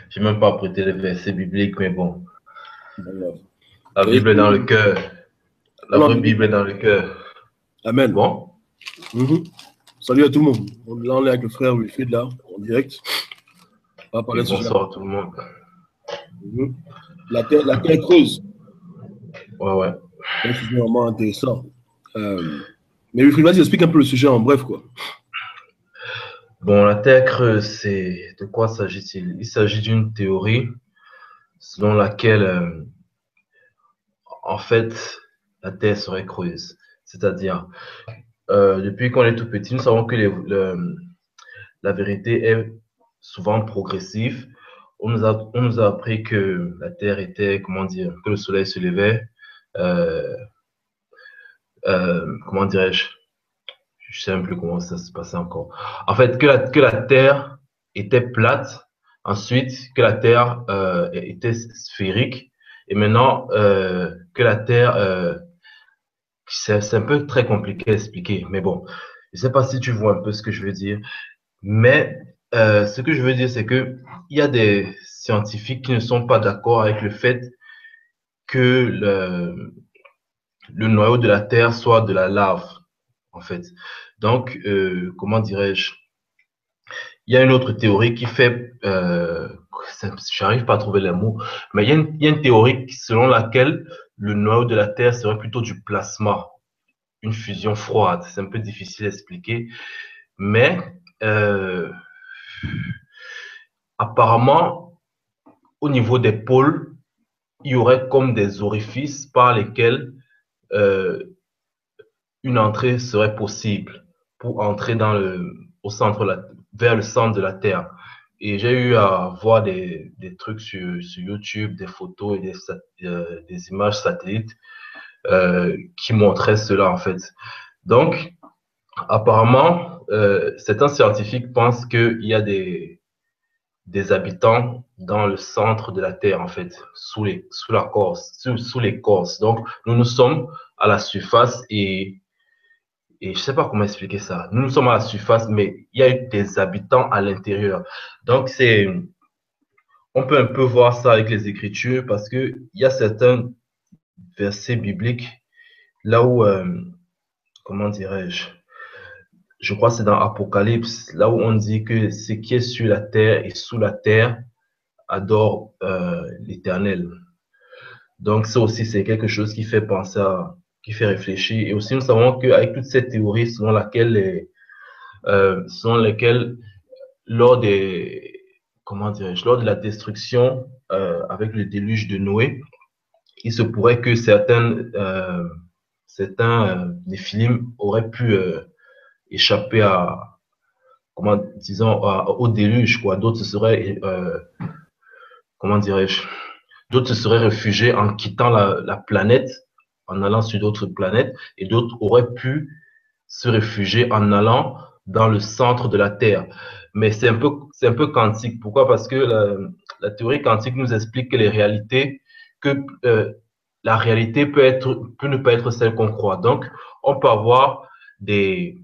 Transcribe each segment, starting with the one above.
J'ai même pas prêté les versets bibliques, mais bon. Voilà. La Et- Bible est dans le cœur. La Alors, vraie Bible est dans le cœur. Amen. Bon? Mhm. Salut à tout le monde. On est avec le frère Wilfried là, en direct. On va parler Oui, de ce sujet. bonsoir tout le monde. Mhm. La terre creuse. Ouais, ouais. C'est un sujet vraiment intéressant. Euh, mais Wilfried, vas-y, explique un peu le sujet en bref, quoi. Bon, la Terre creuse, c'est de quoi s'agit-il? Il s'agit d'une théorie selon laquelle, en fait, la Terre serait creuse. C'est-à-dire, depuis qu'on est tout petit, nous savons que la vérité est souvent progressive. On nous a appris que la Terre était, comment dire, que le soleil se levait, euh, comment dirais-je? Je sais même plus comment ça se passait encore. En fait, que la Terre était plate, ensuite que la Terre était sphérique, et maintenant que la Terre, c'est un peu très compliqué à expliquer, mais bon, je sais pas si tu vois un peu ce que je veux dire, mais ce que je veux dire, c'est que il y a des scientifiques qui ne sont pas d'accord avec le fait que le noyau de la Terre soit de la lave, en fait. Donc, comment dirais-je? Il y a une autre théorie qui fait, j'arrive pas à trouver les mots, mais il y a une théorie selon laquelle le noyau de la Terre serait plutôt du plasma, une fusion froide. C'est un peu difficile à expliquer, mais euh, apparemment, au niveau des pôles, il y aurait comme des orifices par lesquels euh, une entrée serait possible pour entrer au centre, vers le centre de la Terre. Et j'ai eu à voir des trucs sur YouTube, des photos et des images satellites qui montraient cela en fait. Donc, apparemment, certains scientifiques pensent qu'il y a des habitants dans le centre de la Terre en fait, sous la Corse, sous l'écorce. Donc, nous sommes à la surface et je sais pas comment expliquer ça. Nous sommes à la surface, mais il y a des habitants à l'intérieur. Donc, on peut un peu voir ça avec les Écritures parce que il y a certains versets bibliques là où, comment dirais-je, je crois que c'est dans Apocalypse, là où on dit que ce qui est sur la terre et sous la terre adore l'Éternel. Donc, ça aussi, c'est quelque chose qui fait penser qui fait réfléchir. Et aussi, nous savons qu'avec toute cette théorie selon lesquelles lors des, comment dirais-je, lors de la destruction avec le déluge de Noé, il se pourrait que certains Néphilim auraient pu échapper disons, au déluge, quoi. D'autres se seraient, comment dirais-je, d'autres se seraient réfugiés en quittant la planète, en allant sur d'autres planètes, et d'autres auraient pu se réfugier en allant dans le centre de la Terre. Mais c'est un peu quantique. Pourquoi? Parce que la théorie quantique nous explique que que la réalité peut ne pas être celle qu'on croit. Donc, on peut avoir des,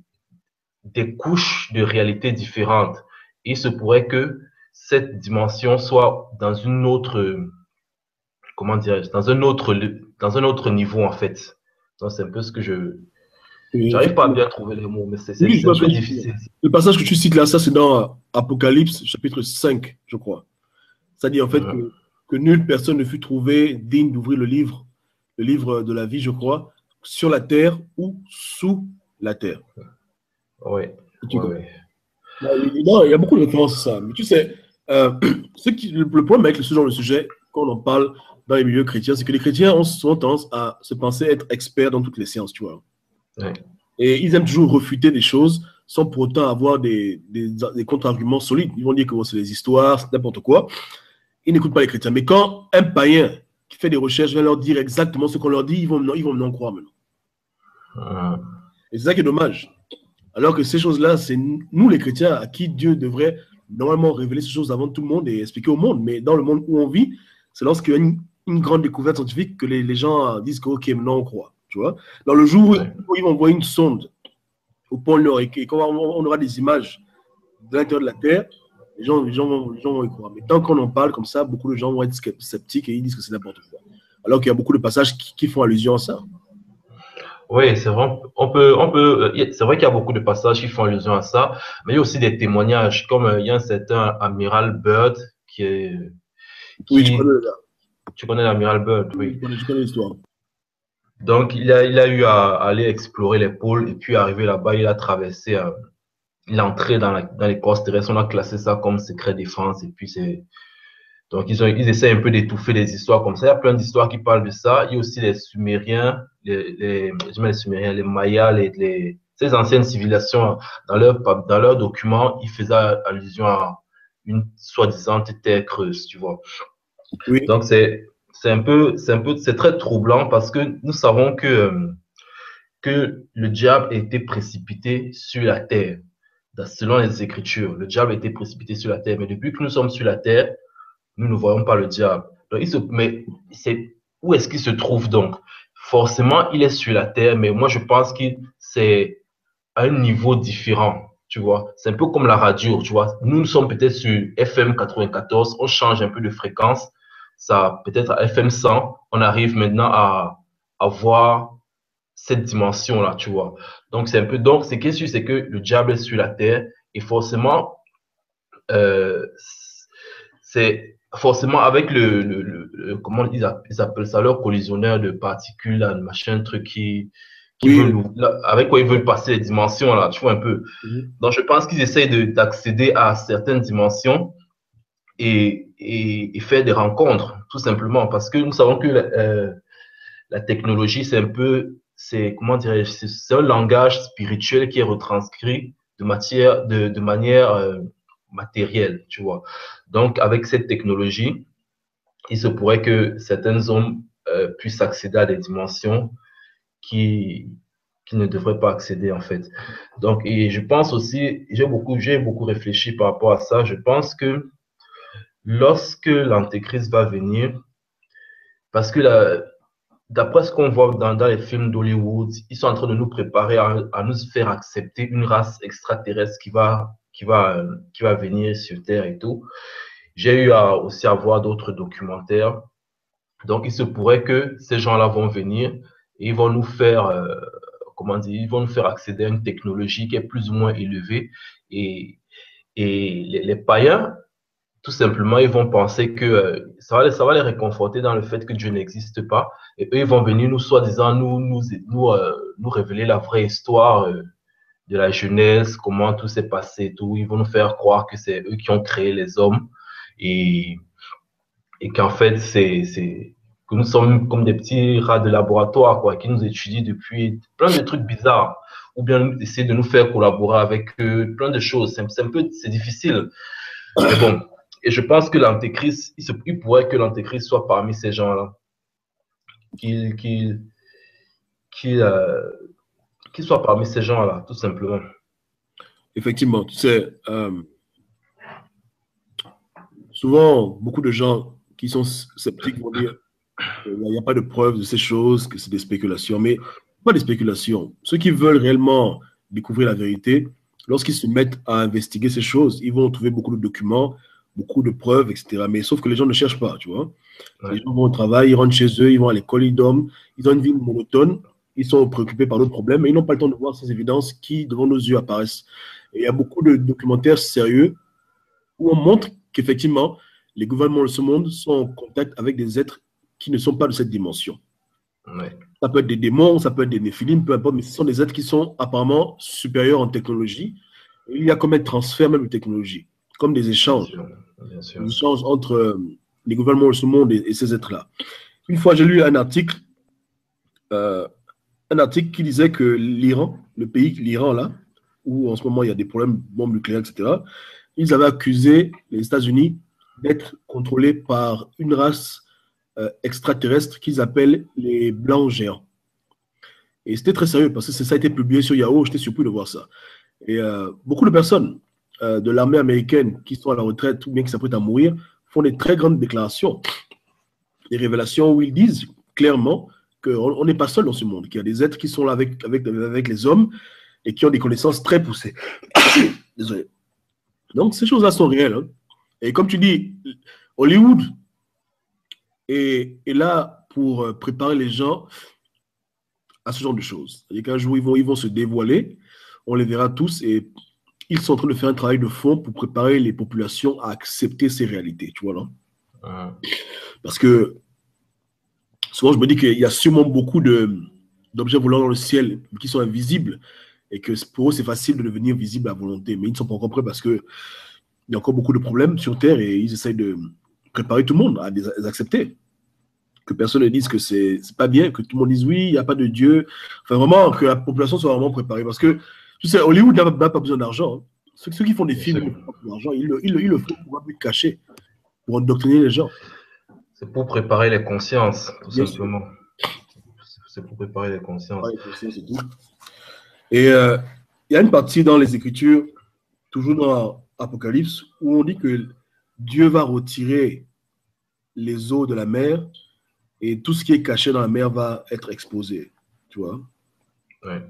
des couches de réalité différentes. Il se pourrait que cette dimension soit dans une autre, comment dirais-je, dans un autre niveau, en fait. Donc, c'est un peu ce que j'arrive pas à Effectivement. bien trouver les mots, mais Oui, je c'est vois un ce que peu tu veux dire. difficile. Le passage que tu cites là, ça c'est dans Apocalypse, chapitre 5, je crois. Ça dit en fait Mhm. que nulle personne ne fut trouvée digne d'ouvrir le livre de la vie, je crois, sur la terre ou sous la terre. Oui, Si tu oui, comprends. oui. Non, il y a beaucoup de références à ça. Mais tu sais, le problème avec ce genre de sujet, quand on en parle dans les milieux chrétiens, c'est que les chrétiens ont souvent tendance à se penser être experts dans toutes les sciences, tu vois. Oui, Et ils aiment toujours refuter des choses sans pour autant avoir des contre-arguments solides. Ils vont dire que bon, c'est des histoires, c'est n'importe quoi. Ils n'écoutent pas les chrétiens. Mais quand un païen qui fait des recherches vient leur dire exactement ce qu'on leur dit, ils vont non croire maintenant. mhm. Et c'est ça qui est dommage. Alors que ces choses-là, c'est nous les chrétiens à qui Dieu devrait normalement révéler ces choses avant tout le monde et expliquer au monde. Mais dans le monde où on vit, c'est lorsqu'il y a une grande découverte scientifique que les gens disent que, OK, maintenant on croit. Tu vois? Dans le jour Oui, où ils vont envoyer une sonde au pôle Nord et quand on aura des images de l'intérieur de la Terre, les gens vont y croire. Mais tant qu'on en parle comme ça, beaucoup de gens vont être sceptiques et ils disent que c'est n'importe quoi. Alors qu'il y a beaucoup de passages qui font allusion à ça. Oui, c'est vrai. C'est vrai qu'il y a beaucoup de passages qui font allusion à ça, mais il y a aussi des témoignages, comme il y a un certain amiral Byrd qui est, Oui, tu connais qui, le gars. tu connais l'amiral Byrd, Oui, oui. tu connais l'histoire. Donc, il a eu à aller explorer les pôles et puis arriver là-bas, il a traversé, il est entré dans les postes terrestres, on a classé ça comme secret défense et puis donc ils essaient un peu d'étouffer les histoires comme ça. Il y a plein d'histoires qui parlent de ça. Il y a aussi les Sumériens, je mets les Sumériens, les Mayas, ces anciennes civilisations, dans leurs documents, ils faisaient allusion à une soi-disant terre creuse, tu vois. Oui, Donc c'est très troublant parce que nous savons que le diable a été précipité sur la terre. Selon les Écritures, le diable a été précipité sur la terre. Mais depuis que nous sommes sur la terre, nous ne voyons pas le diable. Donc, mais où est-ce qu'il se trouve donc? Forcément, il est sur la terre, mais moi, je pense que c'est à un niveau différent, tu vois. C'est un peu comme la radio, tu vois. Nous sommes peut-être sur FM 94, on change un peu de fréquence. Ça, peut-être à FM 100, on arrive maintenant à voir cette dimension-là, tu vois. Donc, ce qui est sûr, c'est que le diable est sur la terre et forcément, euh, c'est forcément avec comment ils appellent ça, leur collisionneur de particules, là, machin, truc qui oui. veulent, avec quoi ils veulent passer les dimensions, là, tu vois un peu. Mhm. Donc, je pense qu'ils essayent d'accéder à certaines dimensions et faire des rencontres, tout simplement, parce que nous savons que la technologie, comment dirais-je, c'est un langage spirituel qui est retranscrit de manière matérielle, tu vois. Donc, avec cette technologie, il se pourrait que certains hommes puissent accéder à des dimensions qui, qui ne devraient pas accéder, en fait. Donc, et je pense aussi, j'ai beaucoup réfléchi par rapport à ça. Je pense que lorsque l'Antéchrist va venir, parce que d'après ce qu'on voit dans les films d'Hollywood, ils sont en train de nous préparer à nous faire accepter une race extraterrestre qui va venir sur Terre et tout. J'ai eu aussi à voir d'autres documentaires. Donc, il se pourrait que ces gens-là vont venir et ils vont nous faire, comment dire, ils vont nous faire accéder à une technologie qui est plus ou moins élevée. Et, et les païens, tout simplement, ils vont penser que ça va les réconforter dans le fait que Dieu n'existe pas. Et eux, ils vont venir nous, soi-disant, nous révéler la vraie histoire de la Genèse, comment tout s'est passé et tout. Ils vont nous faire croire que c'est eux qui ont créé les hommes et, et qu'en fait, que nous sommes comme des petits rats de laboratoire, quoi, qui nous étudient depuis plein de trucs bizarres. Ou bien essayer de nous faire collaborer avec eux, plein de choses. C'est difficile. Mais bon, et je pense que l'Antéchrist, il pourrait que l'Antéchrist soit parmi ces gens-là, qu'il qu'il qu'il euh, qu'il soit parmi ces gens-là, tout simplement. Effectivement, tu sais, souvent, beaucoup de gens qui sont sceptiques vont dire qu'il n'y a pas de preuves de ces choses, que c'est des spéculations. Mais pas des spéculations. Ceux qui veulent réellement découvrir la vérité, lorsqu'ils se mettent à investiguer ces choses, ils vont trouver beaucoup de documents, beaucoup de preuves, etc. Mais sauf que les gens ne cherchent pas, tu vois. Les Ouais, gens vont au travail, ils rentrent chez eux, ils vont à l'école, ils dorment, ils ont une vie monotone, ils sont préoccupés par d'autres problèmes, mais ils n'ont pas le temps de voir ces évidences qui, devant nos yeux, apparaissent. Et il y a beaucoup de documentaires sérieux où on montre qu'effectivement, les gouvernements de ce monde sont en contact avec des êtres qui ne sont pas de cette dimension. ouais, Ça peut être des démons, ça peut être des néphilim, peu importe, mais ce sont des êtres qui sont apparemment supérieurs en technologie. Et il y a comme un transfert même de technologie, comme bien sûr, bien des sûr. échanges entre les gouvernements de ce monde et ces êtres-là. Une fois, j'ai lu euh, un article qui disait que l'Iran, le pays, l'Iran là, où en ce moment il y a des problèmes de bombes nucléaires, etc., ils avaient accusé les États-Unis d'être contrôlés par une race extraterrestre qu'ils appellent les Blancs géants. Et c'était très sérieux parce que ça a été publié sur Yahoo, j'étais surpris de voir ça. Et beaucoup de personnes de l'armée américaine qui sont à la retraite ou bien qui s'apprêtent à mourir font des très grandes déclarations, des révélations où ils disent clairement qu'on n'est pas seul dans ce monde, qu'il y a des êtres qui sont là avec les hommes et qui ont des connaissances très poussées. Désolé. Donc, ces choses-là sont réelles. Hein. Et comme tu dis, Hollywood est là pour préparer les gens à ce genre de choses. C'est-à-dire qu'un jour, ils vont se dévoiler, on les verra tous, et ils sont en train de faire un travail de fond pour préparer les populations à accepter ces réalités, tu vois, non? Parce que souvent, je me dis qu'il y a sûrement beaucoup d'objets volants dans le ciel qui sont invisibles, et que pour eux, c'est facile de devenir visible à volonté, mais ils ne sont pas encore prêts parce qu'il y a encore beaucoup de problèmes sur Terre, et ils essayent de préparer tout le monde à les accepter. Que personne ne dise que c'est pas bien, que tout le monde dise oui, il n'y a pas de Dieu. Enfin, vraiment, que la population soit vraiment préparée. Parce que, tu sais, Hollywood n'a pas besoin d'argent. Hein. Ceux qui font des films, ils n'ont pas d'argent. Ils le font pour être caché, pour endoctriner les gens. C'est pour préparer les consciences, tout Bien simplement. C'est pour préparer les consciences. Et il y a une partie dans les Écritures, toujours dans Apocalypse, où on dit que Dieu va retirer les eaux de la mer et tout ce qui est caché dans la mer va être exposé, tu vois. Ouais.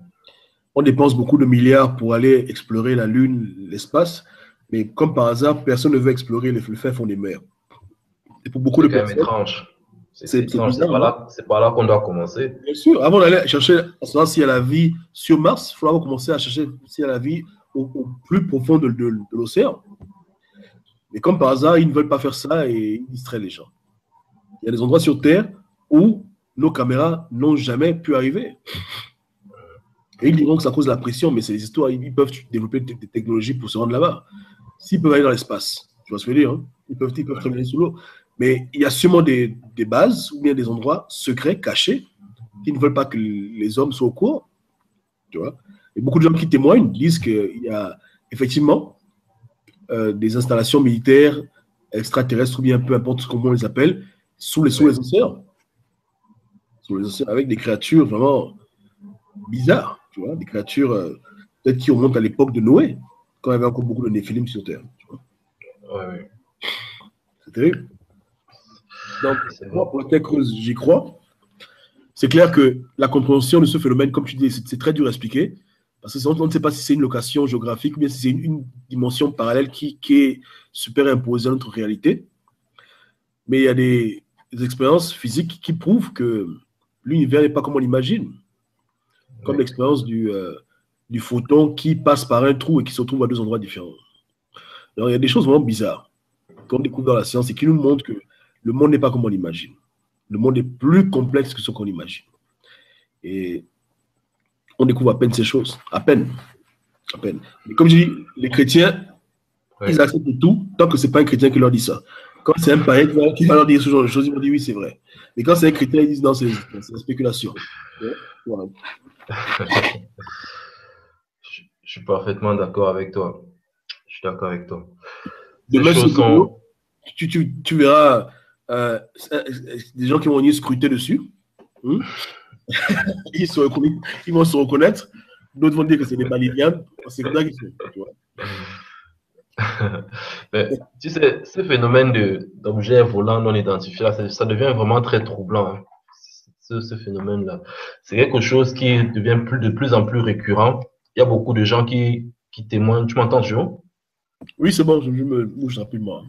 On dépense beaucoup de milliards pour aller explorer la Lune, l'espace, mais comme par hasard, personne ne veut explorer le fin fond des mers. Et pour beaucoup de personnes, c'est quand même étrange. C'est étrange. C'est pas là qu'on doit commencer. Bien sûr, avant d'aller chercher à savoir s'il y a la vie sur Mars, il faudra commencer à chercher s'il y a la vie au plus profond de l'océan. Mais comme par hasard, ils ne veulent pas faire ça et ils distraient les gens. Il y a des endroits sur Terre où nos caméras n'ont jamais pu arriver. Et ils diront que c'est à cause de la pression, mais c'est des histoires. Ils peuvent développer des technologies pour se rendre là-bas. S'ils peuvent aller dans l'espace, tu vois ce que je veux dire, hein? Ils peuvent travailler sous l'eau. Mais il y a sûrement des bases ou bien des endroits secrets, cachés, qui ne veulent pas que les hommes soient au courant. Tu vois? Et beaucoup de gens qui témoignent disent qu'il y a effectivement des installations militaires, extraterrestres, ou bien peu importe comment on les appelle, sous les océans. Sous les océans, avec des créatures vraiment bizarres, tu vois, des créatures peut-être qui remontent à l'époque de Noé, quand il y avait encore beaucoup de néphilim sur Terre. Tu vois. Ouais. C'est terrible. Donc, moi, pour la Terre creuse, j'y crois. C'est clair que la compréhension de ce phénomène, comme tu dis, c'est très dur à expliquer, parce qu'on ne sait pas si c'est une location géographique ou bien si c'est une dimension parallèle qui est superimposée à notre réalité. Mais il y a des expériences physiques qui prouvent que l'univers n'est pas comme on l'imagine. Comme l'expérience du photon qui passe par un trou et qui se retrouve à deux endroits différents. Alors, il y a des choses vraiment bizarres qu'on découvre dans la science et qui nous montrent que le monde n'est pas comme on l'imagine. Le monde est plus complexe que ce qu'on imagine. Et on découvre à peine ces choses. À peine. À peine. Et comme je dis, les chrétiens, ils acceptent tout tant que ce n'est pas un chrétien qui leur dit ça. Quand c'est un païen qui va leur dire ce genre de choses, ils vont dire oui, c'est vrai. Mais quand c'est un chrétien, ils disent non, c'est la spéculation. Voilà. Je suis parfaitement d'accord avec toi. Je suis d'accord avec toi. Demain, tu verras des gens qui vont venir scruter dessus. Ils vont se reconnaître. D'autres vont dire que c'est des balivianes. C'est comme ça qu'ils sont. Tu vois. Mais, tu sais, ce phénomène d'objets volants non identifiés, là, ça devient vraiment très troublant. Hein. Ce phénomène-là. C'est quelque chose qui devient de plus en plus récurrent. Il y a beaucoup de gens qui témoignent. Tu m'entends, Joe? Oui, c'est bon, je me bouge rapidement.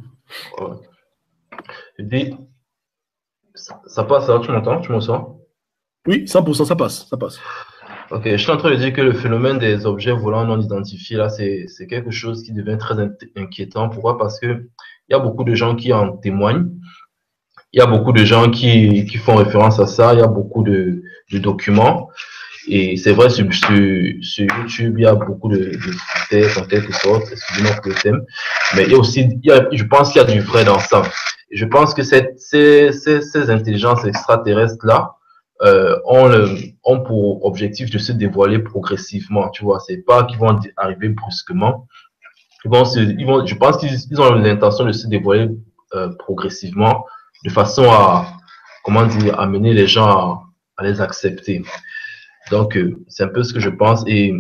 Ouais. Je dis, ça passe, là, tu m'entends? Tu me sens? Oui, 100%, ça passe, ça passe. Ok, je suis en train de dire que le phénomène des objets volants non identifiés, là, c'est quelque chose qui devient très inquiétant. Pourquoi? Parce que il y a beaucoup de gens qui en témoignent. Il y a beaucoup de gens qui font référence à ça. Il y a beaucoup de documents. Et c'est vrai, sur YouTube, il y a beaucoup de tests en quelque sorte, excusez-moi pour le thème. Mais il y a aussi, je pense qu'il y a du vrai dans ça. Et je pense que ces intelligences extraterrestres-là, ont pour objectif de se dévoiler progressivement, tu vois. C'est pas qu'ils vont arriver brusquement. Je pense qu'ils ont l'intention de se dévoiler progressivement, de façon à, comment dire, amener les gens à les accepter. Donc, c'est un peu ce que je pense. Et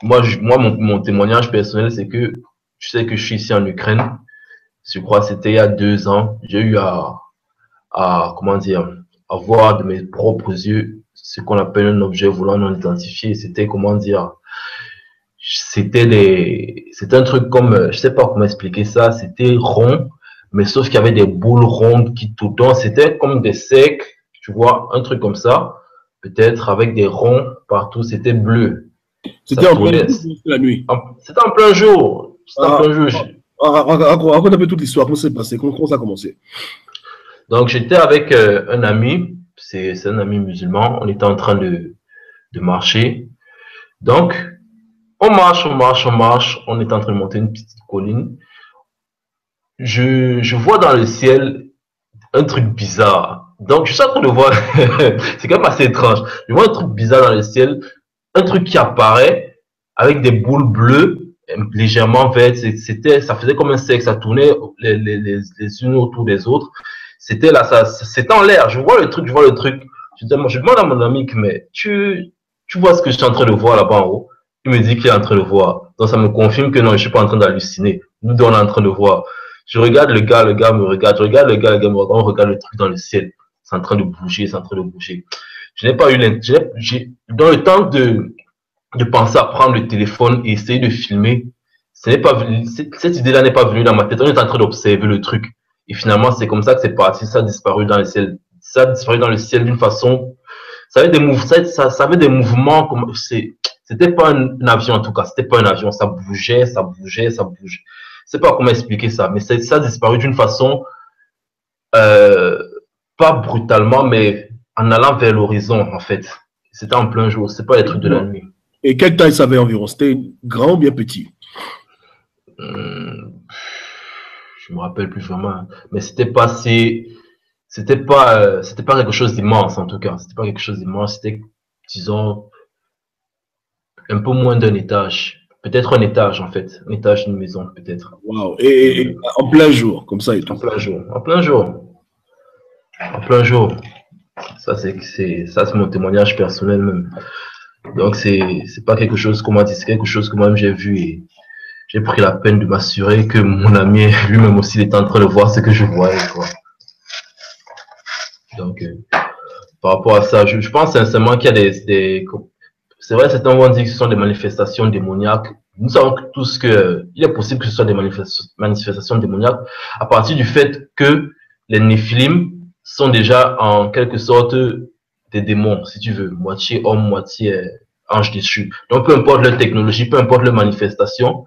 moi mon témoignage personnel, c'est que je sais que je suis ici en Ukraine. Je crois que c'était il y a 2 ans. J'ai eu comment dire, à voir de mes propres yeux ce qu'on appelle un objet volant non identifié. C'était, comment dire, c'était un truc comme, je sais pas comment expliquer ça, c'était rond, mais sauf qu'il y avait des boules rondes qui tout le temps, c'était comme des cercles, tu vois, un truc comme ça, peut-être avec des ronds partout, c'était bleu. Ça C'était en plein tournait. jour ou c'était la nuit? C'était en plein jour. C'était en Ah, plein jour. raconte un peu toute l'histoire, comment ça s'est passé, comment ça a commencé? Donc, j'étais avec un ami, c'est un ami musulman, on était en train de marcher. Donc, on marche, on marche, on marche, on est en train de monter une petite colline. Je vois dans le ciel un truc bizarre. Donc, je suis en train de voir, c'est quand même assez étrange. Je vois un truc bizarre dans le ciel, un truc qui apparaît avec des boules bleues, légèrement vertes. Ça faisait comme un cercle, ça tournait les unes autour des autres. C'était là, c'était en l'air. Je vois le truc, je vois le truc. Je demande à mon ami, mais tu vois ce que je suis en train de voir là-bas en haut? Il me dit qu'il est en train de voir. Donc, ça me confirme que non, je suis pas en train d'halluciner. Nous deux, on est en train de voir. Je regarde le gars me regarde. Je regarde le gars me regarde. On regarde le truc dans le ciel. C'est en train de bouger, c'est en train de bouger. Je n'ai pas eu dans le temps de penser à prendre le téléphone et essayer de filmer, cette idée-là n'est pas venue dans ma tête. On est en train d'observer le truc. Et finalement, c'est comme ça que c'est parti. Ça a disparu dans le ciel. Ça a disparu dans le ciel d'une façon, ça avait des mouvements comme, c'était pas un avion en tout cas. C'était pas un avion. Ça bougeait, ça bougeait, ça bougeait. Je sais pas comment expliquer ça, mais ça a disparu d'une façon, euh, pas brutalement, mais en allant vers l'horizon, en fait. C'était en plein jour. C'est pas les trucs de la nuit. Et quelle taille ça avait environ? C'était grand ou bien petit? Hum, je me rappelle plus vraiment, mais c'était pas quelque chose d'immense en tout cas. C'était pas quelque chose d'immense. C'était, disons, un peu moins d'un étage. Peut-être un étage en fait, un étage d'une maison peut-être. Wow. Et en plein jour, comme ça et tout. En plein jour, en plein jour, en plein jour. Ça c'est mon témoignage personnel même. Donc c'est pas quelque chose qu'on m'a dit, c'est quelque chose que moi-même j'ai vu et j'ai pris la peine de m'assurer que mon ami lui-même aussi il était en train de voir ce que je voyais quoi. Donc par rapport à ça, je pense sincèrement qu'il y a c'est vrai, certains vont dire que ce sont des manifestations démoniaques. Nous savons tous que il est possible que ce soit des manifestations démoniaques à partir du fait que les Néphilim sont déjà en quelque sorte des démons, si tu veux, moitié homme, moitié ange déchu. Donc peu importe leur technologie, peu importe leur manifestation,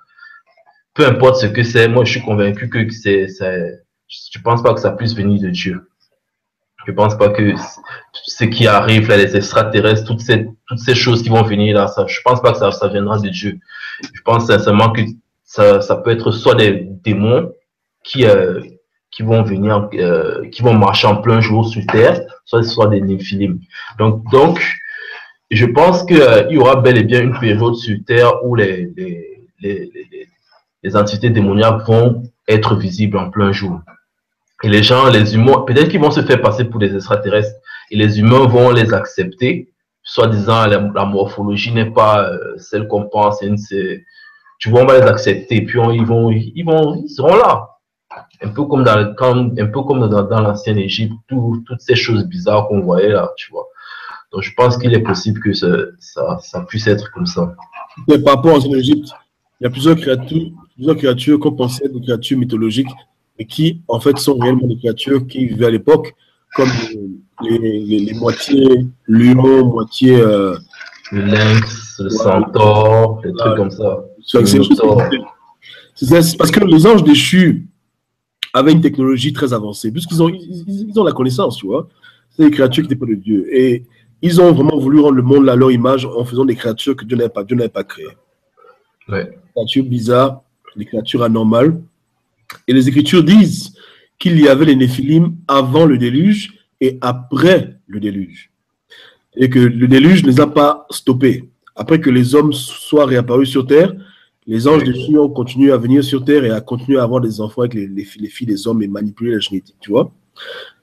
peu importe ce que c'est, moi je suis convaincu que je pense pas que ça puisse venir de Dieu. Je pense pas que ce qui arrive là, les extraterrestres, toutes ces choses qui vont venir là, je pense pas que ça viendra de Dieu. Je pense sincèrement que ça peut être soit des démons qui vont venir, qui vont marcher en plein jour sur Terre, soit des néphilim. Donc, je pense que il y aura bel et bien une période sur Terre où les entités démoniaques vont être visibles en plein jour. Et les gens, les humains, peut-être qu'ils vont se faire passer pour des extraterrestres et les humains vont les accepter, soi-disant la morphologie n'est pas celle qu'on pense, tu vois, on va les accepter et puis ils seront là. Un peu comme dans l'ancienne Égypte, toutes ces choses bizarres qu'on voyait là, tu vois. Donc je pense qu'il est possible que ça puisse être comme ça. Et par rapport à l'ancienne Égypte, il y a plusieurs créatures qu'on pensait être des créatures mythologiques, et qui, en fait, sont réellement des créatures qui vivaient à l'époque, comme les moitiés lions, moitié... le lynx, le centaure, des trucs comme ça. C'est parce que les anges déchus avaient une technologie très avancée, puisqu'ils ont la connaissance, tu vois. C'est des créatures qui n'étaient pas de Dieu. Et ils ont vraiment voulu rendre le monde à leur image en faisant des créatures que Dieu n'avait pas créées. Ouais. Des créatures bizarres, des créatures anormales. Et les Écritures disent qu'il y avait les Néphilim avant le déluge et après le déluge. Et que le déluge ne les a pas stoppés. Après que les hommes soient réapparus sur terre, les anges déchus ont continué à venir sur terre et à continuer à avoir des enfants avec les filles des hommes et manipuler la génétique, tu vois.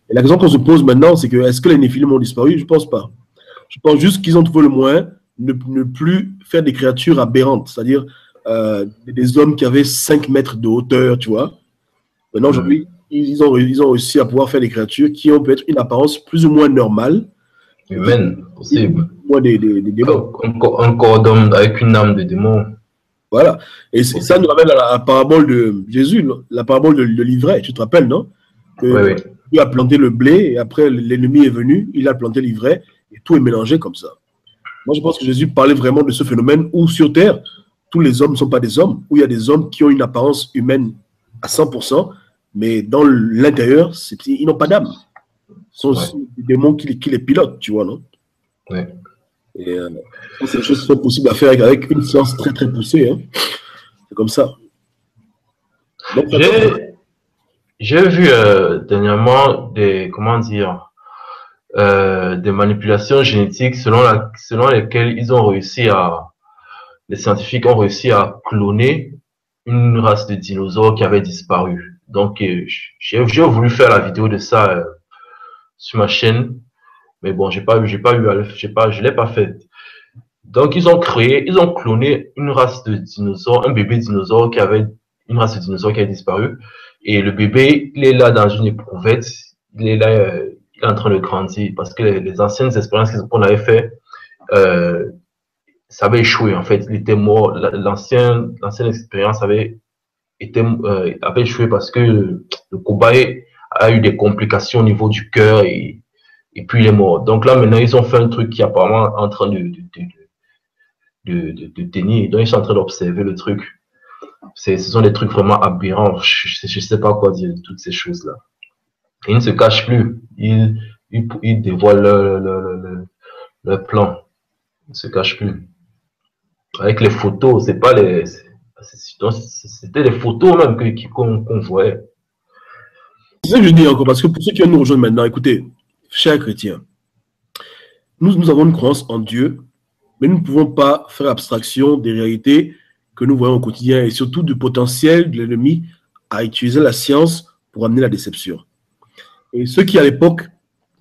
Et la question qu'on se pose maintenant, c'est que est-ce que les Néphilim ont disparu? Je ne pense pas. Je pense juste qu'ils ont trouvé le moyen de ne plus faire des créatures aberrantes, c'est-à-dire des hommes qui avaient 5 mètres de hauteur, tu vois. Maintenant, aujourd'hui, ils ont réussi à pouvoir faire des créatures qui ont peut-être une apparence plus ou moins normale. Humaine, possible. Moins des démons. Un corps d'homme avec une âme de démon. Voilà. Et ça nous ramène à la parabole de Jésus, non? La parabole de l'ivraie, tu te rappelles, non? Oui, Que oui. Dieu a planté le blé et après l'ennemi est venu, il a planté l'ivraie et tout est mélangé comme ça. Moi, je pense que Jésus parlait vraiment de ce phénomène où sur Terre, tous les hommes ne sont pas des hommes, où il y a des hommes qui ont une apparence humaine à 100%, mais dans l'intérieur, ils n'ont pas d'âme. Ce sont Ouais, aussi des démons qui les pilotent, tu vois, non? ouais. Et c'est des choses qui sont possibles à faire avec une science très, très poussée. Hein. C'est comme ça. Donc, J'ai j'ai vu dernièrement des, comment dire, des manipulations génétiques selon lesquelles les scientifiques ont réussi à cloner une race de dinosaures qui avait disparu. Donc, j'ai voulu faire la vidéo de ça sur ma chaîne, mais bon, je l'ai pas fait. Donc, ils ont cloné une race de dinosaures, un bébé dinosaure une race de dinosaure qui a disparu. Et le bébé, il est là dans une éprouvette, il est là, il est en train de grandir parce que les anciennes expériences qu'on avait fait, euh, ça avait échoué en fait. Il était mort. L'ancienne expérience avait échoué parce que le cobaye a eu des complications au niveau du cœur et puis il est mort. Donc là maintenant ils ont fait un truc qui est apparemment en train de tenir. Donc ils sont en train d'observer le truc. Ce sont des trucs vraiment aberrants. Je sais pas quoi dire de toutes ces choses là. Ils ne se cachent plus. Ils dévoilent leur plan. Ils ne se cachent plus. Avec les photos, c'est pas les. C'était les photos même qu'on voyait. c'est ça que je dis encore, parce que pour ceux qui viennent nous rejoindre maintenant, écoutez, chers chrétiens, nous avons une croyance en Dieu, mais nous ne pouvons pas faire abstraction des réalités que nous voyons au quotidien et surtout du potentiel de l'ennemi à utiliser la science pour amener la déception. Et ce qui, à l'époque,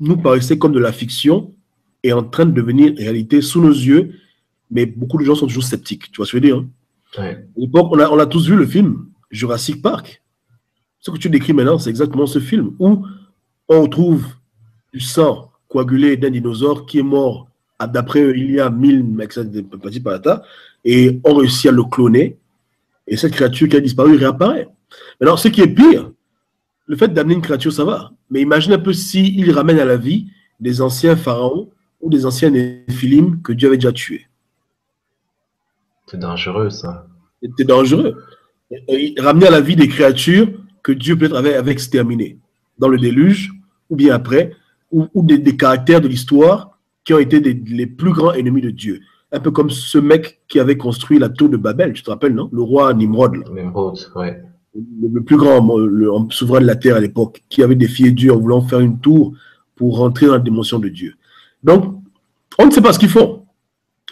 nous paraissait comme de la fiction est en train de devenir réalité sous nos yeux, mais beaucoup de gens sont toujours sceptiques. Tu vois ce que je veux dire? Hein? Ouais. À l'époque, on a tous vu le film Jurassic Park. Ce que tu décris maintenant, c'est exactement ce film où on retrouve du sang coagulé d'un dinosaure qui est mort d'après eux, il y a 1000 petits patatas et on réussit à le cloner et cette créature qui a disparu réapparaît. Maintenant, ce qui est pire, le fait d'amener une créature, ça va. Mais imagine un peu s'il ramène à la vie des anciens pharaons ou des anciens néphilim que Dieu avait déjà tués. C'est dangereux, ça. C'est dangereux. Et ramener à la vie des créatures que Dieu peut-être avait exterminées dans le déluge ou bien après, ou des caractères de l'histoire qui ont été les plus grands ennemis de Dieu. Un peu comme ce mec qui avait construit la tour de Babel, tu te rappelles, non? Le roi Nimrod. Là. Nimrod, ouais. Le plus grand souverain de la terre à l'époque, qui avait défié Dieu en voulant faire une tour pour rentrer dans la dimension de Dieu. Donc, on ne sait pas ce qu'ils font.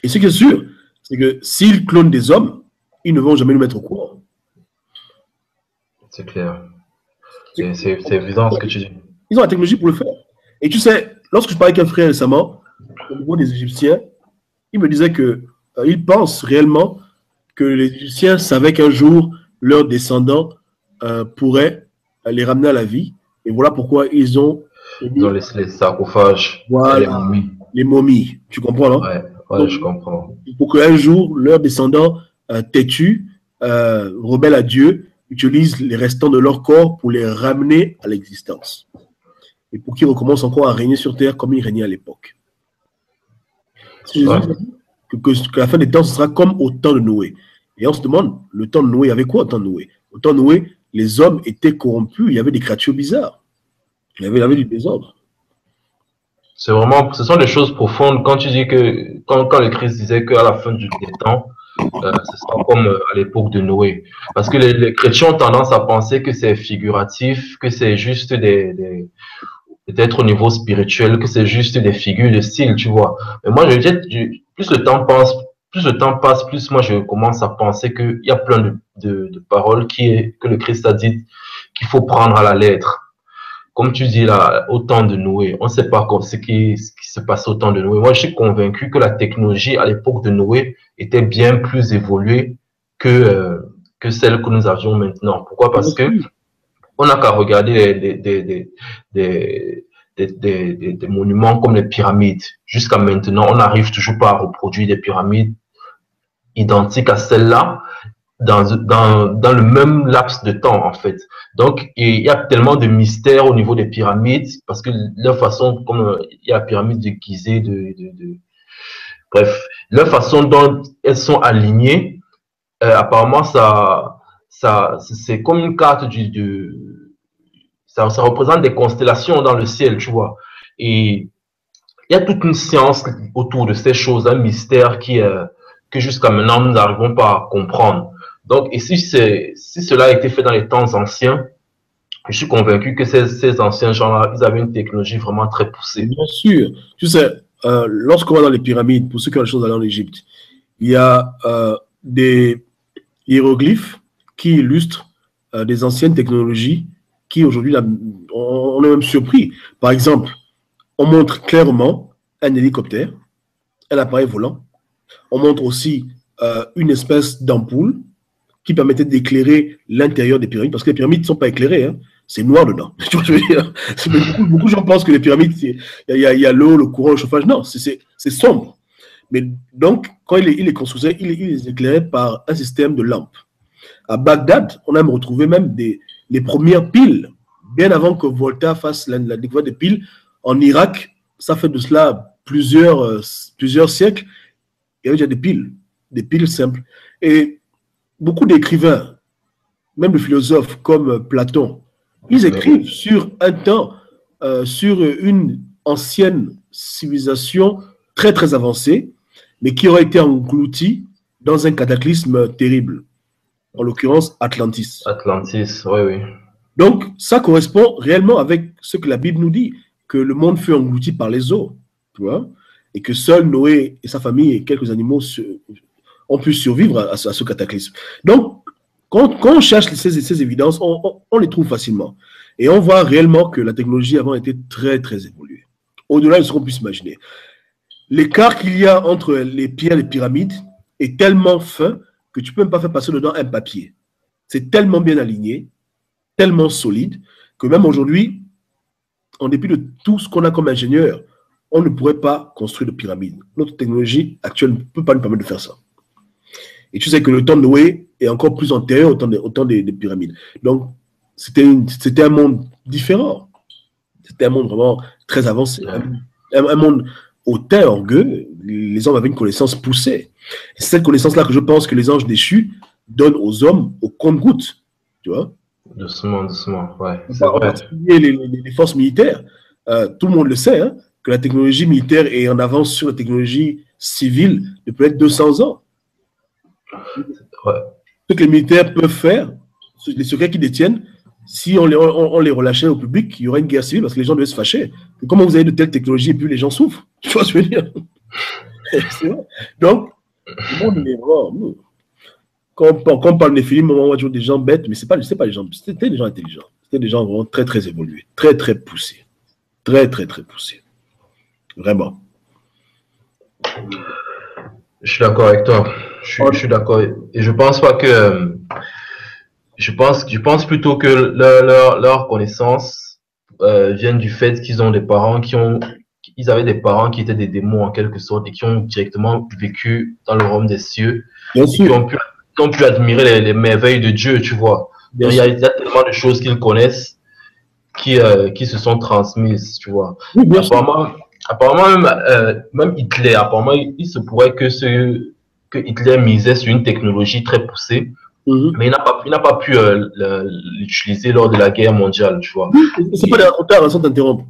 Et ce qui est sûr, c'est que s'ils clonent des hommes, ils ne vont jamais nous mettre au courant. C'est clair. C'est évident ce que tu dis. Ils ont la technologie pour le faire. Et tu sais, lorsque je parlais avec un frère récemment, au niveau des Égyptiens, il me disait qu'ils pensent réellement que les Égyptiens savaient qu'un jour, leurs descendants pourraient les ramener à la vie. Et voilà pourquoi ils ont les sarcophages, voilà, les momies. Les momies. Tu comprends, non? Ouais, Donc, je comprends. pour qu'un jour, leurs descendants têtus, rebelles à Dieu, utilisent les restants de leur corps pour les ramener à l'existence. Et pour qu'ils recommencent encore à régner sur terre comme ils régnaient à l'époque. Jésus dit que la fin des temps, ce sera comme au temps de Noé. Et on se demande, le temps de Noé, il y avait quoi au temps de Noé? Au temps de Noé, les hommes étaient corrompus, il y avait des créatures bizarres. Il y avait du désordre. C'est vraiment, ce sont des choses profondes. Quand tu dis que, quand le Christ disait qu'à la fin des temps, ce sera comme à l'époque de Noé. Parce que les chrétiens ont tendance à penser que c'est figuratif, que c'est juste peut-être au niveau spirituel, que c'est juste des figures de style, tu vois. Mais moi, plus le temps passe, plus moi, je commence à penser qu'il y a plein de paroles que le Christ a dit qu'il faut prendre à la lettre. Comme tu dis là, au temps de Noé, on ne sait pas ce qui se passe au temps de Noé. Moi, je suis convaincu que la technologie à l'époque de Noé était bien plus évoluée que celle que nous avions maintenant. Pourquoi? Parce que on n'a qu'à regarder des monuments comme les pyramides. Jusqu'à maintenant, on n'arrive toujours pas à reproduire des pyramides identique à celle-là dans le même laps de temps, en fait. Donc, il y a tellement de mystères au niveau des pyramides, parce que leur façon, comme il y a la pyramide de Gizeh, bref, leur façon dont elles sont alignées, apparemment, c'est comme une carte ça représente des constellations dans le ciel, tu vois. Et il y a toute une science autour de ces choses, un mystère que jusqu'à maintenant nous n'arrivons pas à comprendre. Donc, et si cela a été fait dans les temps anciens, je suis convaincu que ces anciens gens-là, ils avaient une technologie vraiment très poussée. Bien sûr. Tu sais, lorsqu'on va dans les pyramides, pour ceux qui ont la chose d'aller en Égypte, il y a des hiéroglyphes qui illustrent des anciennes technologies qui aujourd'hui, on est même surpris. Par exemple, on montre clairement un hélicoptère, un appareil volant. On montre aussi une espèce d'ampoule qui permettait d'éclairer l'intérieur des pyramides, parce que les pyramides ne sont pas éclairées, hein. C'est noir dedans. Tu vois ce que je veux dire? Beaucoup de gens pensent que les pyramides, il y a l'eau, le courant, le chauffage. Non, c'est sombre. Mais donc, quand il les construisait, il les éclairait par un système de lampes. À Bagdad, on a retrouvé même les premières piles, bien avant que Volta fasse la découverte des piles. En Irak, ça fait de cela plusieurs siècles, il y avait déjà des piles simples. Et beaucoup d'écrivains, même de philosophes comme Platon, ils écrivent sur un temps, sur une ancienne civilisation très très avancée, mais qui aurait été engloutie dans un cataclysme terrible, en l'occurrence Atlantis. Atlantis, oui, oui. Donc, ça correspond réellement avec ce que la Bible nous dit, que le monde fut englouti par les eaux, tu vois, et que seul Noé et sa famille et quelques animaux ont pu survivre à ce cataclysme. Donc, quand on cherche ces évidences, on les trouve facilement. Et on voit réellement que la technologie avant était très, très évoluée, au-delà de ce qu'on puisse imaginer. L'écart qu'il y a entre les pierres et les pyramides est tellement fin que tu ne peux même pas faire passer dedans un papier. C'est tellement bien aligné, tellement solide, que même aujourd'hui, en dépit de tout ce qu'on a comme ingénieur, on ne pourrait pas construire de pyramide. Notre technologie actuelle ne peut pas nous permettre de faire ça. Et tu sais que le temps de Noé est encore plus antérieur au temps des pyramides. Donc, c'était un monde différent. C'était un monde vraiment très avancé. Un monde hautain, orgueux. Les hommes avaient une connaissance poussée. Et c'est cette connaissance-là que je pense que les anges déchus donnent aux hommes au compte-gouttes. Tu vois? Doucement, doucement, ouais. En particulier les forces militaires. Tout le monde le sait, hein, que la technologie militaire est en avance sur la technologie civile de peut-être 200 ans. Ouais. Ce que les militaires peuvent faire, les secrets qu'ils détiennent, si on les relâchait au public, il y aurait une guerre civile parce que les gens devaient se fâcher. Et comment vous avez de telles technologies et puis les gens souffrent? Tu vois ce que je veux dire? C'est vrai. Donc, le monde est vraiment. Quand on parle des films, on voit toujours des gens bêtes, mais ce pas des gens, c'était des gens intelligents. C'était des gens vraiment très, très évolués, très, très poussés. Très, très, très poussés. Vraiment. Je suis d'accord avec toi. Je suis d'accord. Et je pense pas que. Je pense plutôt que leur connaissance viennent du fait qu'ils ont des parents ils avaient des parents qui étaient des démons en quelque sorte et qui ont directement vécu dans le royaume des cieux. Bien sûr. Qui ont pu admirer les merveilles de Dieu, tu vois. Il y a tellement de choses qu'ils connaissent qui se sont transmises, tu vois. Oui, bien sûr. Apparemment même Hitler, apparemment, il se pourrait que Hitler misait sur une technologie très poussée, mais il n'a pas pu l'utiliser lors de la guerre mondiale, tu vois. C'est pas des racontars, sans t'interrompre.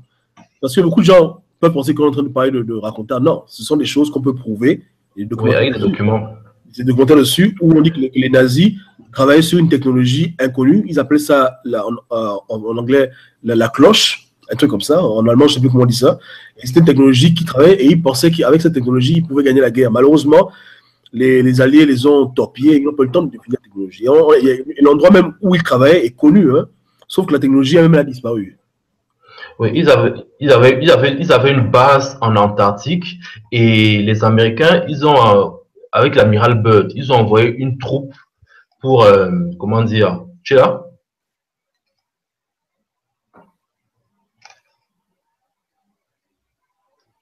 Parce que beaucoup de gens peuvent penser qu'on est en train de parler de racontars. Non, ce sont des choses qu'on peut prouver. Oui, avec des documents. C'est des documentaires dessus où on dit que les nazis travaillaient sur une technologie inconnue. Ils appelaient ça en anglais la cloche, un truc comme ça. En allemand, je ne sais plus comment on dit ça. Et c'était une technologie qui travaillait et ils pensaient qu'avec cette technologie, ils pouvaient gagner la guerre. Malheureusement, les Alliés les ont torpillés. Ils n'ont pas eu le temps de définir la technologie. Et l'endroit même où ils travaillaient est connu, hein, sauf que la technologie a même disparu. Oui, ils avaient une base en Antarctique et les Américains, avec l'amiral Byrd, ils ont envoyé une troupe pour, comment dire, tu es là?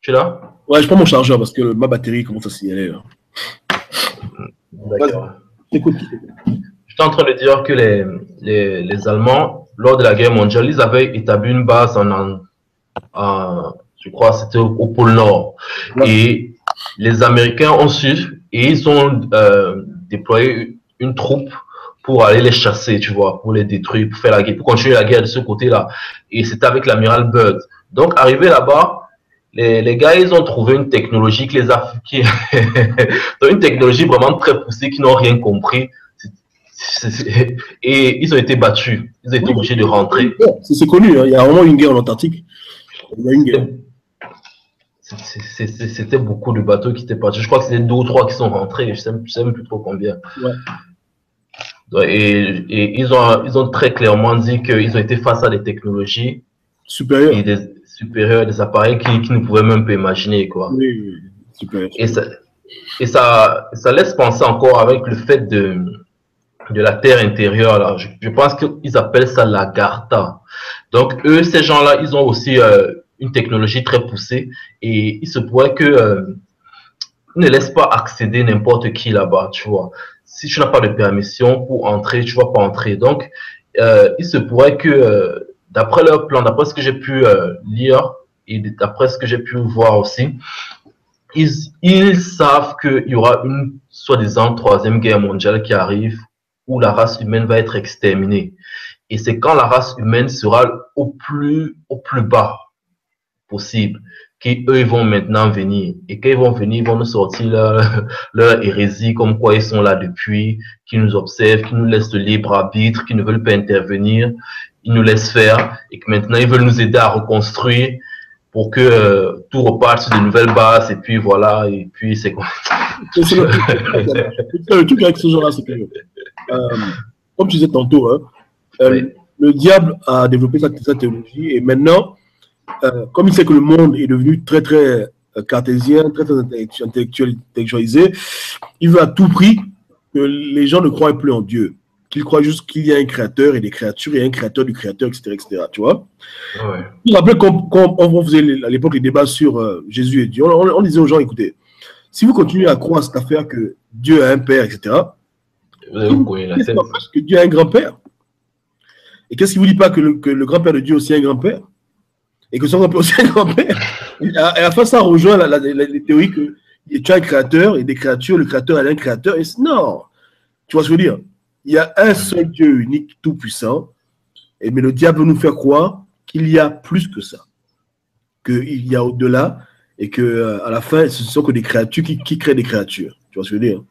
Tu es là? Ouais, je prends mon chargeur parce que ma batterie commence à signaler. Là. D'accord. Écoute. J'étais en train de dire que les Allemands, lors de la guerre mondiale, ils avaient établi une base je crois, c'était au pôle Nord. Ouais. Et les Américains ont su et ils ont déployé une troupe pour aller les chasser, tu vois, pour les détruire, pour faire la guerre, pour continuer la guerre de ce côté-là. Et c'était avec l'amiral Byrd. Donc, arrivé là-bas, les gars, ils ont trouvé une technologie qui les a, une technologie vraiment très poussée, qui n'ont rien compris. Et ils ont été battus. Ils ont été obligés de rentrer. C'est connu, hein. Il y a vraiment une guerre en Antarctique. Il y a une guerre. C'était beaucoup de bateaux qui étaient partis. Je crois que c'était 2 ou 3 qui sont rentrés. Je ne sais même plus trop combien. Ouais. Et ils ont très clairement dit qu'ils ont été face à des technologies supérieures, des appareils qu'ils ne pouvaient même pas imaginer, quoi. Oui, super. Et ça laisse penser encore avec le fait de la terre intérieure, là. Je pense qu'ils appellent ça l'Agartha. Donc, eux, ces gens-là, ils ont aussi une technologie très poussée et il se pourrait que ne laisse pas accéder n'importe qui là-bas, tu vois. Si tu n'as pas de permission pour entrer, tu ne vas pas entrer. Donc, il se pourrait que, d'après leur plan, d'après ce que j'ai pu lire et d'après ce que j'ai pu voir aussi, ils savent qu'il y aura une soi-disant 3e guerre mondiale qui arrive où la race humaine va être exterminée. Et c'est quand la race humaine sera au plus bas possible qu'eux ils vont maintenant venir. Et quand ils vont venir, ils vont nous sortir leur hérésie, comme quoi ils sont là depuis, qui nous observent, qui nous laissent le libre arbitre, qui ne veulent pas intervenir, ils nous laissent faire, et que maintenant ils veulent nous aider à reconstruire pour que tout reparte sur de nouvelles bases, et puis voilà, et puis c'est quoi. Le truc avec ce genre-là, c'est que, comme tu disais tantôt, hein, Oui. le diable a développé sa théologie, et maintenant, comme il sait que le monde est devenu très, très cartésien, très, très intellectualisé, il veut à tout prix que les gens ne croient plus en Dieu, qu'ils croient juste qu'il y a un créateur et des créatures, et un créateur du créateur, etc. Tu vois? Ouais. Vous vous rappelez quand on faisait à l'époque les débats sur Jésus et Dieu, on disait aux gens, écoutez, si vous continuez à croire cette affaire que Dieu a un père, etc., qu'est-ce que Dieu a un grand-père? Et qu'est-ce qui ne vous dit pas que le grand-père de Dieu aussi a un grand-père? Et que son grand-père aussi a un grand-père? Et à la fin, ça rejoint les théories que tu as un créateur et des créatures, le créateur a un créateur. Non, tu vois ce que je veux dire? Il y a un seul Dieu unique, tout-puissant, mais le diable veut nous faire croire qu'il y a plus que ça, qu'il y a au-delà, et qu'à la fin, ce ne sont que des créatures qui créent des créatures. Tu vois ce que je veux dire?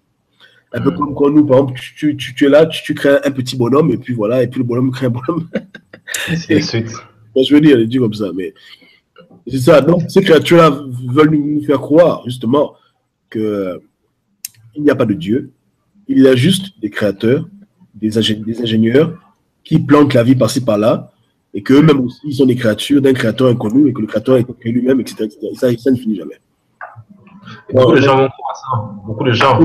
Un peu comme quand nous, par exemple, tu es là, tu crées un petit bonhomme, et puis voilà, et puis le bonhomme crée un bonhomme. Et ensuite. Je veux dire, il dit comme ça, mais c'est ça. Donc, ces créatures-là veulent nous faire croire, justement, qu'il n'y a pas de Dieu. Il y a juste des créateurs, des ingénieurs qui plantent la vie par-ci, par-là, et qu'eux-mêmes aussi, ils sont des créatures d'un créateur inconnu, et que le créateur est créé lui-même, etc., etc. Et ça ne finit jamais. Beaucoup de gens vont croire ça. Beaucoup de gens.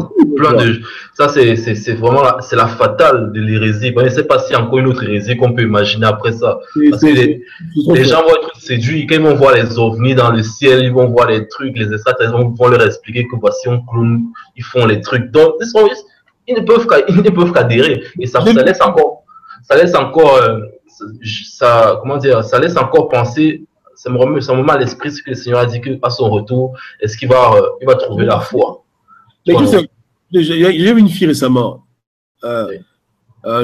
Ça, c'est vraiment c'est la fatale de l'hérésie. Je ne sais pas s'il y a encore une autre hérésie qu'on peut imaginer après ça. Parce que les gens vont être séduits. Quand ils vont voir les ovnis dans le ciel, ils vont voir les trucs, les extraterrestres vont leur expliquer que voici un clown, ils font les trucs. Donc, ils ne peuvent qu'adhérer. Et ça laisse encore, comment dire, ça laisse encore penser. Ça me remet à l'esprit ce que le Seigneur a dit qu'à son retour, est-ce qu'il va trouver la foi? J'ai vu une fille récemment.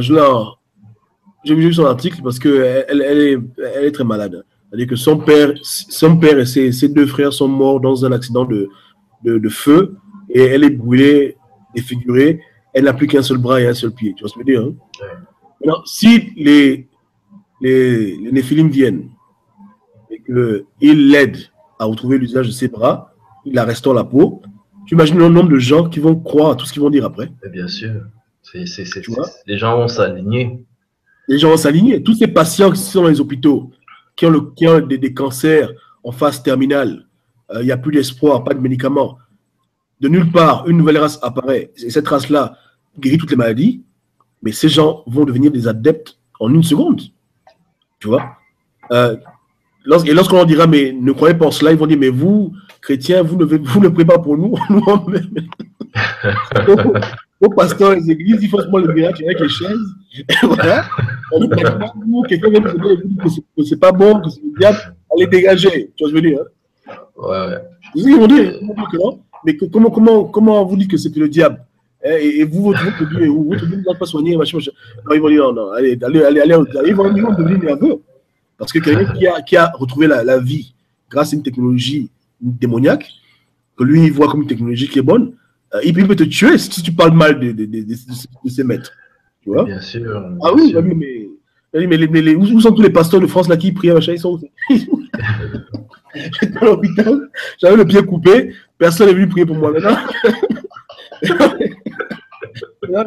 J'ai vu son article parce qu'elle est très malade. C'est-à-dire que son père et ses 2 frères sont morts dans un accident de feu et elle est brûlée, défigurée. Elle n'a plus qu'un seul bras et un seul pied. Tu vois ce que je veux dire? Hein? Maintenant, si les Néphilim viennent et qu'il l'aide à retrouver l'usage de ses bras, il la restaure la peau, tu imagines le nombre de gens qui vont croire à tout ce qu'ils vont dire après? Bien sûr. Les gens vont s'aligner. Les gens vont s'aligner. Tous ces patients qui sont dans les hôpitaux, qui ont des cancers en phase terminale, il n'y a plus d'espoir, pas de médicaments. De nulle part, une nouvelle race apparaît. Et cette race-là guérit toutes les maladies, mais ces gens vont devenir des adeptes en une seconde. Tu vois? Et lorsqu'on leur dira, mais ne croyez pas en cela, ils vont dire, mais vous, chrétiens, vous ne priez pas pour nous. aux pasteurs des églises, il faut seulement le miracle avec les chaises. Et voilà. Maintenant, quelqu'un vient nous dire que c'est pas bon, que c'est le diable, allez dégager. Tu vois ce que je veux dire? Hein? Ouais, ouais. C'est ce qu'ils vont dire. Ils vont dire que non. Mais comment vous dites que c'est le diable? Et vous, votre Dieu ne doit pas soigner, machin, machin. Non, ils vont dire non, non, allez, ils vont devenir nerveux. Parce que quelqu'un qui a retrouvé la vie grâce à une technologie démoniaque, que lui, il voit comme une technologie qui est bonne, il peut te tuer si tu parles mal de ses maîtres. Tu Mais vois? bien sûr, Ah bien oui, sûr. où sont tous les pasteurs de France là qui prient, machin, ils sont J'étais à l'hôpital, j'avais le pied coupé, personne n'est venu prier pour moi. Maintenant,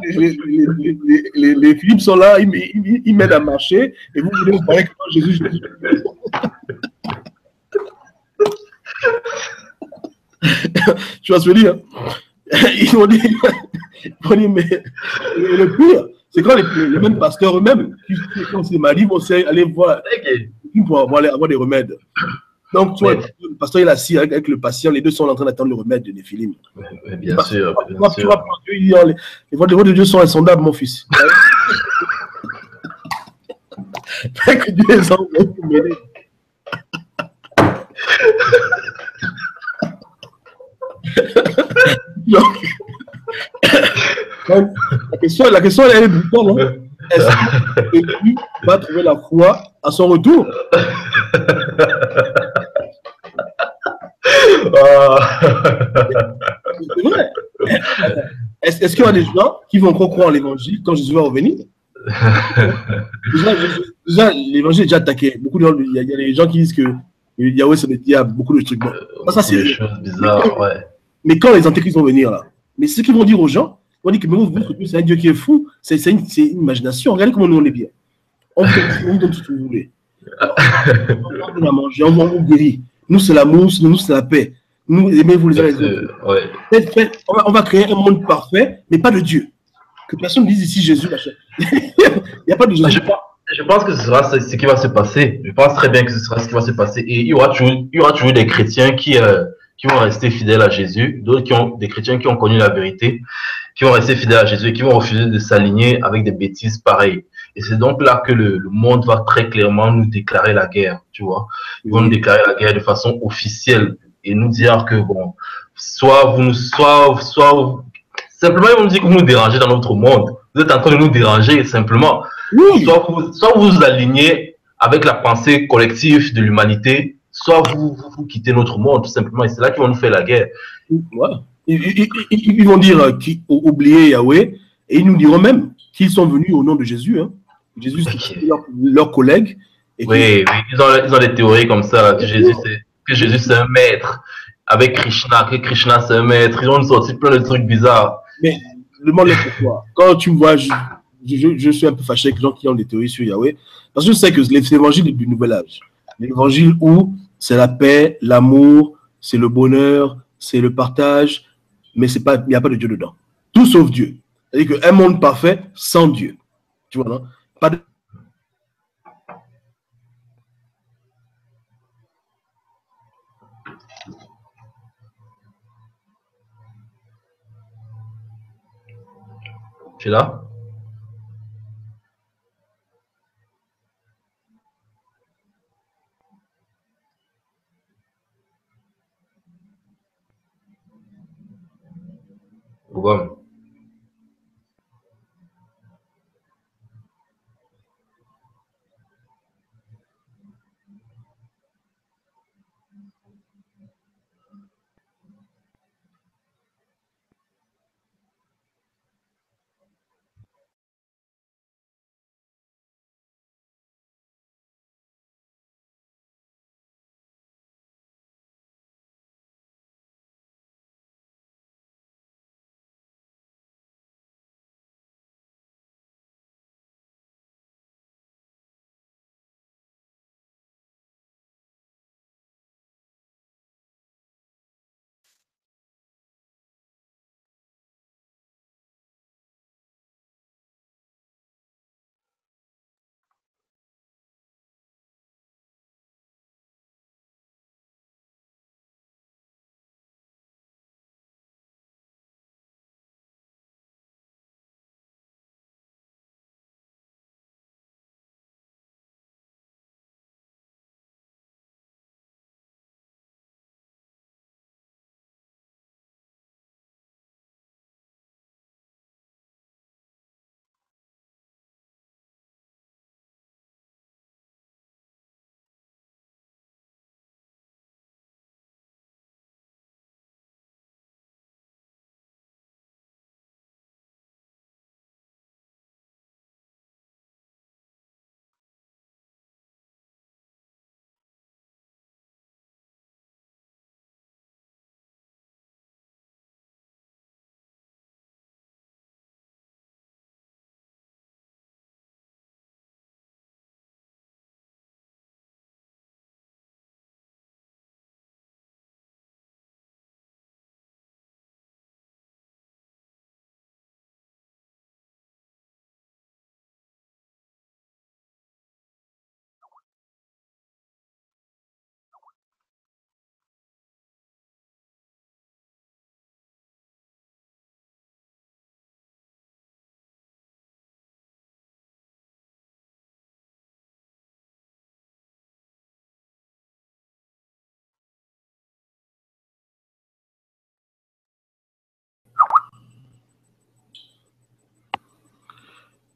les Philippe sont là, ils m'aident à marcher, et vous voulez me parler que Jésus, Jésus. Tu vois ce que je veux dire? Ils m'ont dit, mais le pire, c'est quand les mêmes pasteurs eux-mêmes, quand c'est maladie, vont aller voir pour avoir des remèdes. Donc, tu vois, Mais, le pasteur il est assis avec le patient, les deux sont en train d'attendre le remède de Néphilim. mais bien sûr, bien Tu sûr. vois, les voix de Dieu sont insondables, mon fils. Que Dieu est en train de m'aider. Donc, la question elle est brutale. Hein? Est-ce que Jésus va trouver la foi à son retour? C'est vrai. Est-ce qu'il y a des gens qui vont encore croire en l'évangile quand Jésus va revenir? Déjà, l'évangile est déjà attaqué. Il y a des gens qui disent que Yahweh c'est le diable, beaucoup de trucs. Bon, ça Beaucoup c'est de rien. choses bizarres, ouais. Mais quand les antéchrists vont venir là, mais ce qu'ils vont dire aux gens, ils vont dire que votre Dieu c'est un Dieu qui est fou, c'est une imagination. Regardez comment nous on est bien. On vous donne tout ce que vous voulez. On vous donne à manger, on vous guérit. Nous c'est l'amour, nous c'est la paix. Nous aimez-vous les uns les autres. Ouais. On va créer un monde parfait, mais pas de Dieu. Que personne ne dise ici Jésus, machin. Il n'y a pas de Jésus. Je pense que ce sera ce qui va se passer. Je pense très bien que ce sera ce qui va se passer. Et il y aura toujours des chrétiens qui vont rester fidèles à Jésus, d'autres des chrétiens qui ont connu la vérité, qui vont rester fidèles à Jésus et qui vont refuser de s'aligner avec des bêtises pareilles. Et c'est donc là que le monde va très clairement nous déclarer la guerre, tu vois. Ils vont nous déclarer la guerre de façon officielle et nous dire que bon, simplement ils vont nous dire que vous nous dérangez dans notre monde. Vous êtes en train de nous déranger simplement. Oui. Soit vous vous alignez avec la pensée collective de l'humanité, soit vous quittez notre monde, tout simplement. Et c'est là qu'ils vont nous faire la guerre. Ouais. Ils vont dire oublier Yahweh, et ils nous diront même qu'ils sont venus au nom de Jésus. Hein. Jésus, c'est leur collègue. Oui, ils ont des théories comme ça, que Jésus c'est un maître, avec Krishna, que Krishna c'est un maître. Ils ont sorti plein de trucs bizarres. Mais demande-leur pourquoi. Quand tu me vois, je suis un peu fâché avec les gens qui ont des théories sur Yahweh, parce que je sais que l'évangile est du nouvel âge. L'évangile où c'est la paix, l'amour, c'est le bonheur, c'est le partage, mais il n'y a pas de Dieu dedans. Tout sauf Dieu. C'est-à-dire qu'un monde parfait sans Dieu. Tu vois, non? Pas de... Tu es là? Ouais.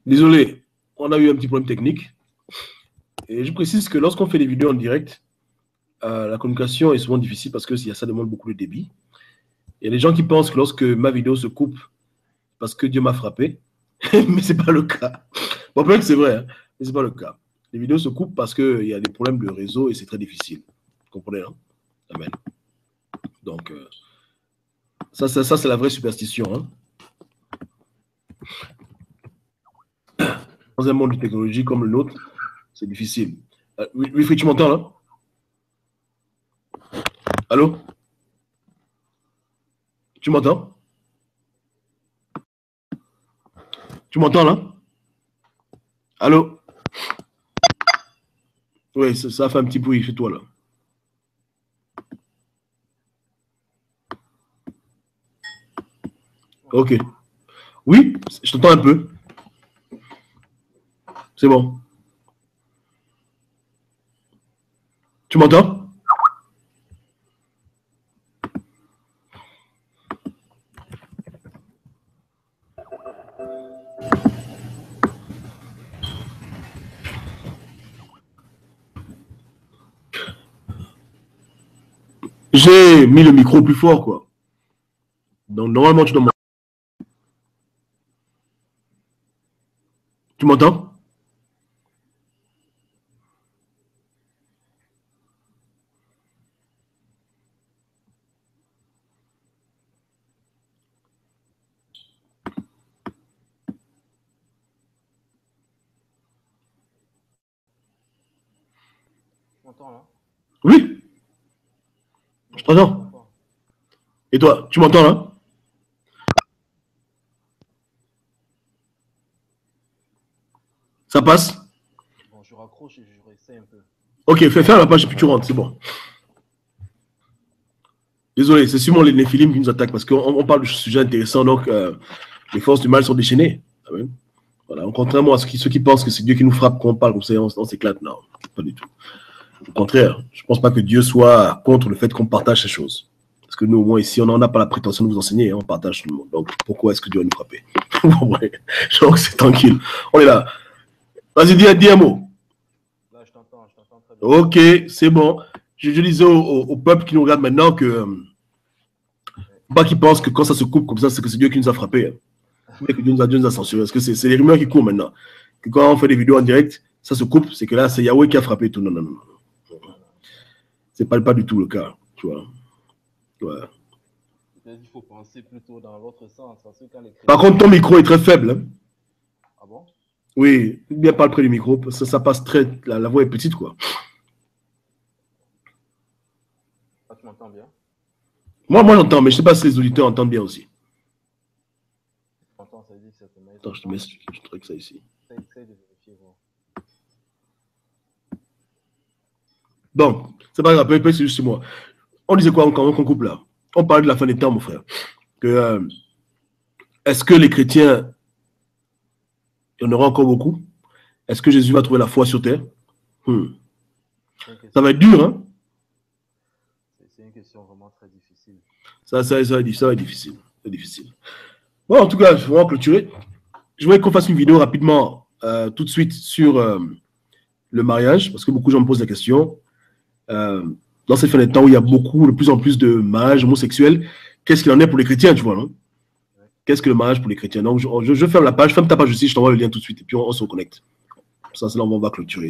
Désolé, on a eu un petit problème technique. Et je précise que lorsqu'on fait des vidéos en direct, la communication est souvent difficile parce que ça demande beaucoup de débit. Il y a des gens qui pensent que lorsque ma vidéo se coupe parce que Dieu m'a frappé, mais ce n'est pas le cas. Bon, peut-être que c'est vrai, hein, mais ce n'est pas le cas. Les vidéos se coupent parce qu'il y a des problèmes de réseau et c'est très difficile. Vous comprenez, hein? Amen. Donc, ça c'est la vraie superstition. Hein? Dans un monde de technologie comme le nôtre, c'est difficile. Wilfried, tu m'entends là? Allô? Tu m'entends? Tu m'entends là? Allô? Oui, ça fait un petit bruit chez toi là. Ok. Oui, je t'entends un peu. C'est bon. Tu m'entends? J'ai mis le micro plus fort, quoi. Donc, normalement, tu dois m'entendre. Tu m'entends? Oui, je t'entends. Et toi, tu m'entends là? Ça passe? Bon, je raccroche et je réessaye un peu. Ok, fais faire la page et puis tu rentres, c'est bon. Désolé, c'est sûrement les Néphilim qui nous attaquent parce qu'on parle de sujets intéressants, donc les forces du mal sont déchaînées. Amen. Voilà, contrairement à ceux qui pensent que c'est Dieu qui nous frappe quand on parle comme ça, on s'éclate. Non, pas du tout. Au contraire, je ne pense pas que Dieu soit contre le fait qu'on partage ces choses. Parce que nous, au moins ici, on n'a pas la prétention de vous enseigner, hein, on partage tout le monde. Donc pourquoi est-ce que Dieu va nous frapper? Ouais, donc c'est tranquille. On est là. Vas-y, dis un mot. Là, je t'entends très bien. Ok, c'est bon. Je disais au peuple qui nous regarde maintenant que pas qu'ils pensent que quand ça se coupe comme ça, c'est que c'est Dieu qui nous a frappés. Hein. Que Dieu nous a censurés. Parce que c'est les rumeurs qui courent maintenant. Que quand on fait des vidéos en direct, ça se coupe, c'est que là, c'est Yahweh qui a frappé tout. Non, non, non. C'est pas du tout le cas. Tu vois. Ouais. Il faut penser plutôt dans l'autre sens. Parce que quand les Par contre, ton micro est très faible. Hein. Ah bon? Oui, bien parle près du micro. Ça passe très. La voix est petite, quoi. Ah, tu m'entends bien? Moi j'entends, mais je ne sais pas si les auditeurs entendent bien aussi. J'entends, ça dit que ça te met. Attends, je te mets ça ici. Essaye de vérifier, voir. Donc, c'est pas grave, c'est juste moi. On disait quoi quand on coupe là? On parlait de la fin des temps, mon frère. Que, est-ce que les chrétiens, il y en aura encore beaucoup? Est-ce que Jésus va trouver la foi sur terre? Ça va être dur, hein? C'est une question vraiment très difficile. Ça va être difficile. C'est difficile. Bon, en tout cas, je vais clôturer. Je voudrais qu'on fasse une vidéo rapidement, tout de suite, sur le mariage, parce que beaucoup de gens me posent la question. Dans cette fin de temps où il y a de plus en plus de mariages homosexuels, qu'est-ce qu'il en est pour les chrétiens, tu vois, non? Qu'est-ce que le mariage pour les chrétiens? Donc, je ferme la page, ferme ta page aussi, je t'envoie le lien tout de suite, et puis on se reconnecte. Ça, c'est là où on va clôturer.